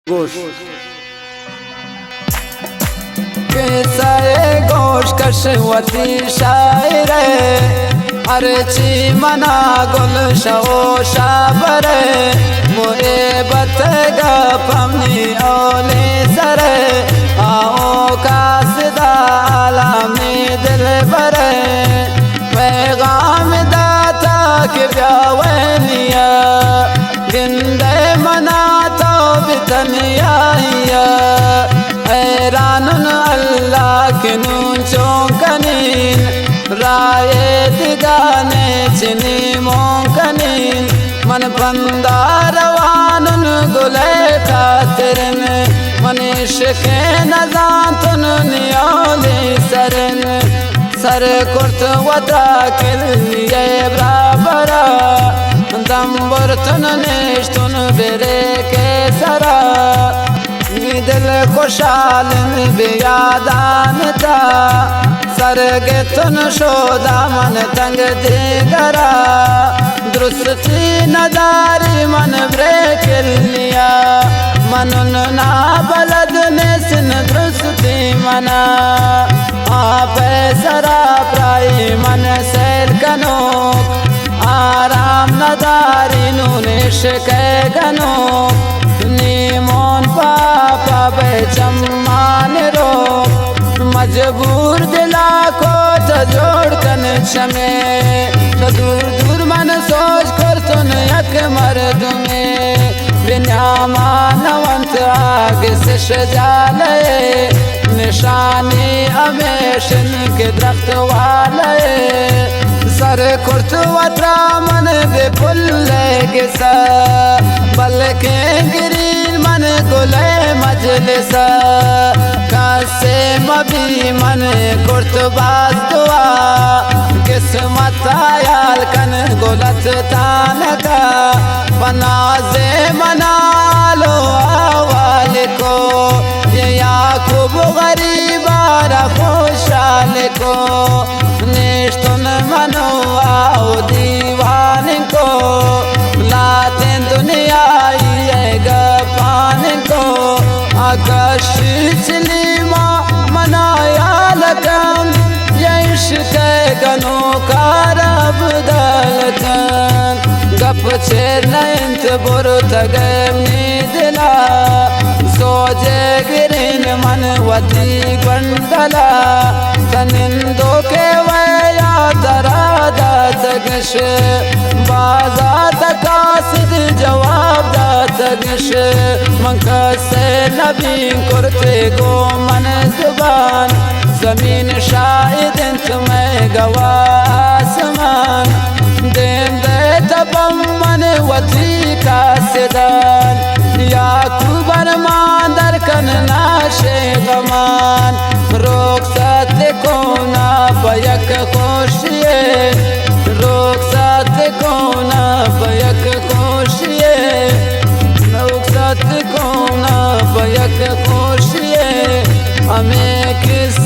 गोश किसाए गोश कशवती शायर अर्ची मना गुल शो शाबर मोए बतगा पमनी ओले सर आओ कासदा में दिल बर पैगाम दाता के ब्यावनिया गिंदे मना तो बितनिया हैरान अल्लाह के नून चौकनीन राये दिगाने चिनी मोकनीन मन बंदा रवानुन गुले खातिरन मनीष के नजातुन नियोली सरन सर कुर्त वदा किलिए बराबरा दम्बुरतुन नेश्तुन बेरे के सरा दिल खुशाल बियादानता सरगे तुन शोदा मन तंग दिगरा दुरुस्ती नदारी मन ब्रेकिलिया मनुन ना बलद ने सिन दुरुस्ती मना आप सरा प्राई मन सैर कनो आराम नदारी नूनिश के गनो नीमोन पापा बेचम्मान रो मजबूर दिला को जोड़ कन छमे तो दूर दूर मन सोच कर सुन यक मर्द में बिना मानवंत आगे से सजाले निशानी अमेशन के दरख्त वाले सर कुर्त वत्रा मन बेपुल्ले के सा बल के गिरीन मन गुले मजलिस कासे मबी मन कुर्त बाज दुआ किस्मत आयाल कन गुलत तान का बनाजे मना लो आवाल को ये याकूब गरीबारा खुशाल को निश्तुन मनो आओ दीवान को लाते दुनिया ये गपान को आकाश सलीमा मनाया लगन ये इश्क गनो का रब दलकन गप छेर नयंत बुरु तगमनी दिला सोजे गिरिन मन वती गंडला तनिंदो के वया दरादा तगश बाजा तकासिद जवाब दा तगश मंका से नबी करते गो मन जुबान जमीन शाहिद तुम्हें गवा आसमान देन दे तबम मन वती का सिदान याकूब अरमान दरकन नाशे गमान रोक साथ को ना बयक खुशिये रोक साथ को ना बयक खुशिये रोक साथ को ना बयक खुशिये हमें किस